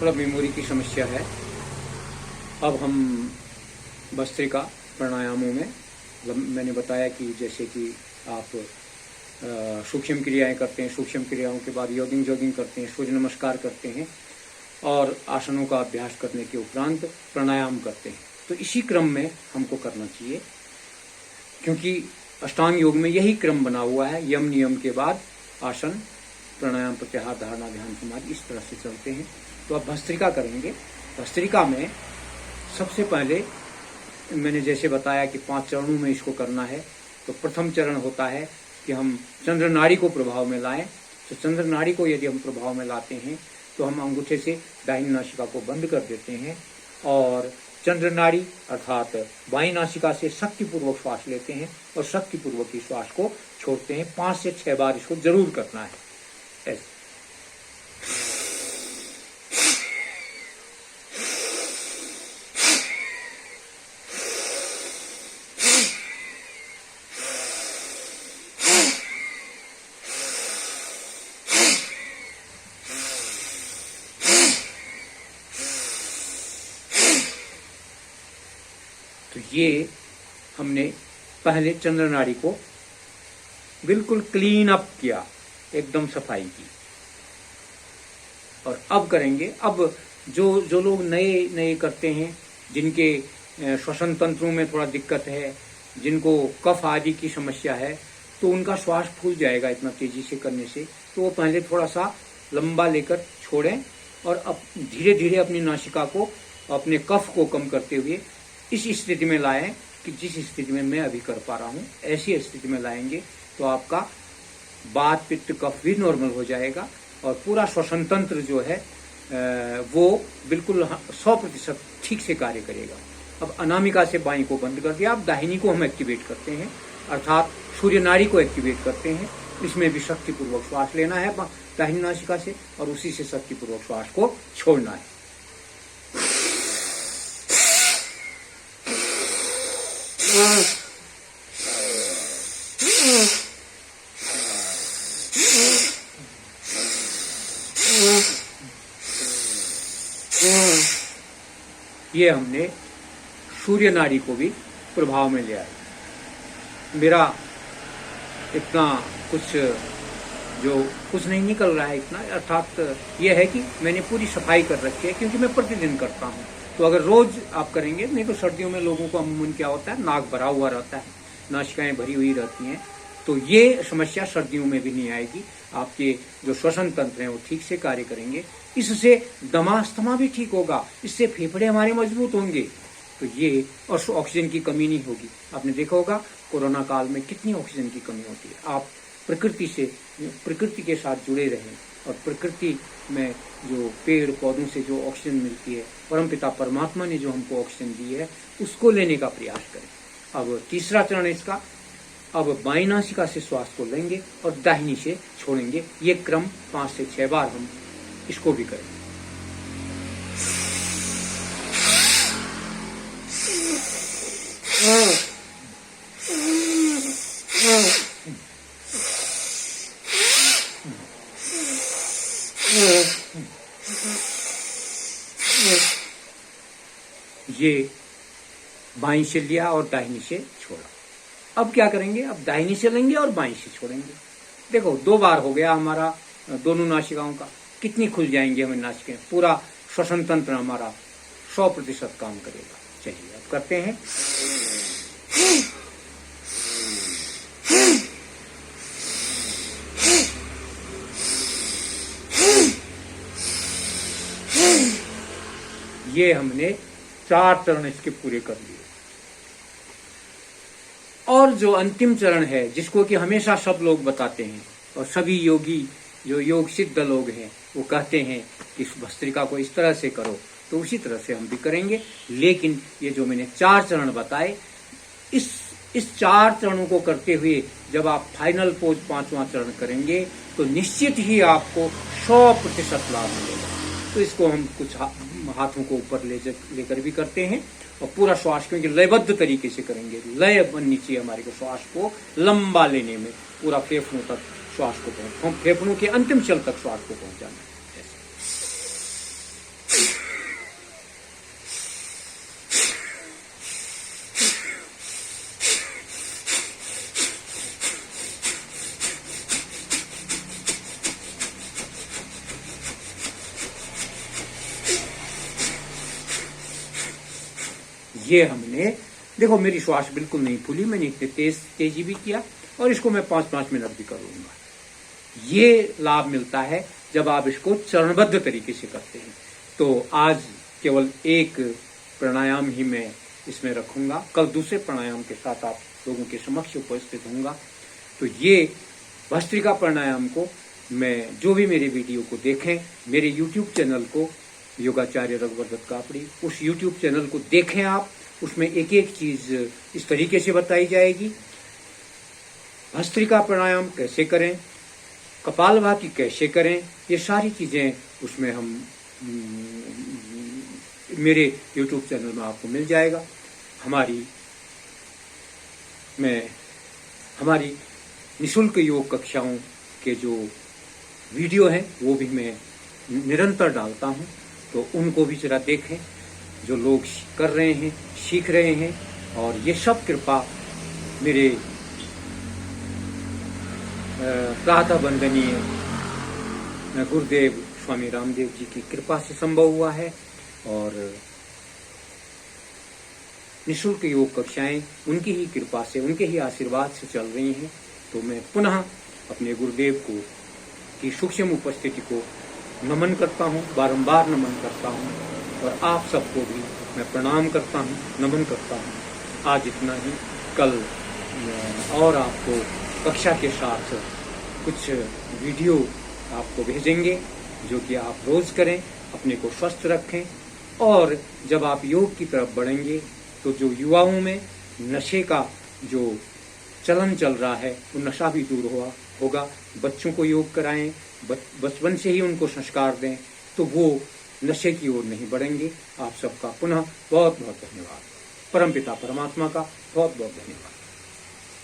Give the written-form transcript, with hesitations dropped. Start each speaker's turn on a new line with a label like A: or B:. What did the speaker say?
A: थोड़ा मेमोरी की समस्या है। अब हम भस्त्रिका प्राणायामों में मैंने बताया कि जैसे कि आप सूक्ष्म क्रियाएं करते हैं, सूक्ष्म क्रियाओं के बाद जॉगिंग करते हैं, सूर्य नमस्कार करते हैं और आसनों का अभ्यास करने के उपरांत प्राणायाम करते हैं। तो इसी क्रम में हमको करना चाहिए, क्योंकि अष्टांग योग में यही क्रम बना हुआ है। यम नियम के बाद आसन, प्राणायाम, प्रत्याहार, धारणा, ध्यान, समाधि, इस तरह से चलते हैं। तो आप भस्त्रिका करेंगे। भस्त्रिका में सबसे पहले मैंने जैसे बताया कि 5 चरणों में इसको करना है। तो प्रथम चरण होता है कि हम चंद्र नाड़ी को प्रभाव में लाएं। तो चंद्र नाड़ी को यदि हम प्रभाव में लाते हैं तो हम अंगूठे से दाहिनी नासिका को बंद कर देते हैं और चंद्र नाड़ी अर्थात बाईं नासिका से शक्तिपूर्वक श्वास लेते हैं और शक्तिपूर्वक इस श्वास को छोड़ते हैं। 5 से 6 बार इसको जरूर करना है। ऐसे तो ये हमने पहले चंद्र नाड़ी को बिल्कुल क्लीन अप किया, एकदम सफाई की। और अब करेंगे, अब जो लोग नए करते हैं, जिनके श्वसन तंत्रों में थोड़ा दिक्कत है, जिनको कफ आदि की समस्या है, तो उनका श्वास फूल जाएगा इतना तेजी से करने से। तो वो पहले थोड़ा सा लंबा लेकर छोड़ें और अब धीरे धीरे अपनी नासिका को, अपने कफ को कम करते हुए इस स्थिति में लाएं कि जिस स्थिति में मैं अभी कर पा रहा हूं, ऐसी स्थिति में लाएंगे तो आपका वात, पित्त, कफ भी नॉर्मल हो जाएगा और पूरा श्वसन तंत्र जो है वो बिल्कुल 100% ठीक से कार्य करेगा। अब अनामिका से बाईं को बंद कर दिया। अब दाहिनी को हम एक्टिवेट करते हैं, अर्थात सूर्य नाड़ी को एक्टिवेट करते हैं। इसमें भी शक्तिपूर्वक श्वास लेना है दाहिनी नासिका से और उसी से शक्तिपूर्वक श्वास को छोड़ना है। ये हमने सूर्य नाड़ी को भी प्रभाव में ले आए। मेरा इतना कुछ नहीं निकल रहा है इतना, अर्थात ये है कि मैंने पूरी सफाई कर रखी है, क्योंकि मैं प्रतिदिन करता हूँ। तो अगर रोज आप करेंगे, नहीं तो सर्दियों में लोगों को अमूमन क्या होता है, नाक भरा हुआ रहता है, नासिकाएं भरी हुई रहती हैं, तो ये समस्या सर्दियों में भी नहीं आएगी। आपके जो श्वसन तंत्र हैं वो ठीक से कार्य करेंगे। इससे दमा अस्थमा भी ठीक होगा, इससे फेफड़े हमारे मजबूत होंगे। तो ये और ऑक्सीजन की कमी नहीं होगी। आपने देखा होगा कोरोना काल में कितनी ऑक्सीजन की कमी होती है। आप प्रकृति के साथ जुड़े रहें और प्रकृति में जो पेड़ पौधों से जो ऑक्सीजन मिलती है, परमपिता परमात्मा ने जो हमको ऑक्सीजन दी है, उसको लेने का प्रयास करें। अब तीसरा चरण है इसका। अब बाईं नासिका से श्वास को लेंगे और दाहिनी से छोड़ेंगे। ये क्रम 5 से 6 बार हम इसको भी करें। ये बाईं से लिया और दाहिनी से छोड़ा। अब क्या करेंगे, अब दाहिनी से लेंगे और बाईं से छोड़ेंगे। देखो 2 बार हो गया हमारा दोनों नासिकाओं का। कितनी खुल जाएंगी हमें नासिकाएं, पूरा श्वसन तंत्र हमारा 100% काम करेगा। चलिए अब करते हैं। ये हमने 4 चरण इसके पूरे कर लिए। और जो अंतिम चरण है, जिसको कि हमेशा सब लोग बताते हैं और सभी योगी जो योग सिद्ध लोग हैं वो कहते हैं कि इस भस्त्रिका को इस तरह से करो, तो उसी तरह से हम भी करेंगे। लेकिन ये जो मैंने 4 चरण बताए, इस 4 चरणों को करते हुए जब आप फाइनल पोज 5वां चरण करेंगे तो निश्चित ही आपको 100% लाभ मिलेगा। तो इसको हम कुछ हाथों को ऊपर लेकर भी करते हैं और पूरा श्वास, क्योंकि लयबद्ध तरीके से करेंगे, लय बननी चाहिए हमारे को श्वास को लंबा लेने में, पूरा फेफड़ों तक श्वास को फेफड़ों के अंतिम चल तक श्वास को पहुंचाना है। ये हमने देखो, मेरी श्वास बिल्कुल नहीं फूली, मैंने इतने तेजी भी किया और इसको मैं 5-5 मिनट भी कर लूंगा। ये लाभ मिलता है जब आप इसको चरणबद्ध तरीके से करते हैं। तो आज केवल एक प्राणायाम ही मैं इसमें रखूंगा, कल दूसरे प्राणायाम के साथ आप लोगों के समक्ष उपस्थित होऊंगा। तो ये भस्त्रिका प्राणायाम को मैं, जो भी मेरे वीडियो को देखें, मेरे YouTube चैनल को योगाचार्य रघुवर कापड़ी, उस YouTube चैनल को देखें आप, उसमें एक एक चीज इस तरीके से बताई जाएगी। भस्त्रिका प्राणायाम कैसे करें, कपालभाति कैसे करें, ये सारी चीजें उसमें हम मेरे YouTube चैनल में आपको मिल जाएगा। हमारी निःशुल्क योग कक्षाओं के जो वीडियो हैं वो भी मैं निरंतर डालता हूं, तो उनको भी जरा देखें, जो लोग कर रहे हैं, सीख रहे हैं। और ये सब कृपा मेरे प्रातः वंदनीय गुरुदेव स्वामी रामदेव जी की कृपा से संभव हुआ है। और निःशुल्क योग कक्षाएं उनकी ही कृपा से, उनके ही आशीर्वाद से चल रही हैं। तो मैं पुनः अपने गुरुदेव को की सूक्ष्म उपस्थिति को नमन करता हूँ, बारंबार नमन करता हूँ। और आप सबको भी मैं प्रणाम करता हूँ, नमन करता हूँ। आज इतना ही, कल और आपको कक्षा के साथ कुछ वीडियो आपको भेजेंगे, जो कि आप रोज करें, अपने को स्वस्थ रखें। और जब आप योग की तरफ बढ़ेंगे तो जो युवाओं में नशे का जो चलन चल रहा है, वो नशा भी दूर होगा। बच्चों को योग कराएं, बचपन से ही उनको संस्कार दें, तो वो नशे की ओर नहीं बढ़ेंगे। आप सबका पुनः बहुत बहुत धन्यवाद। परमपिता परमात्मा का बहुत बहुत धन्यवाद।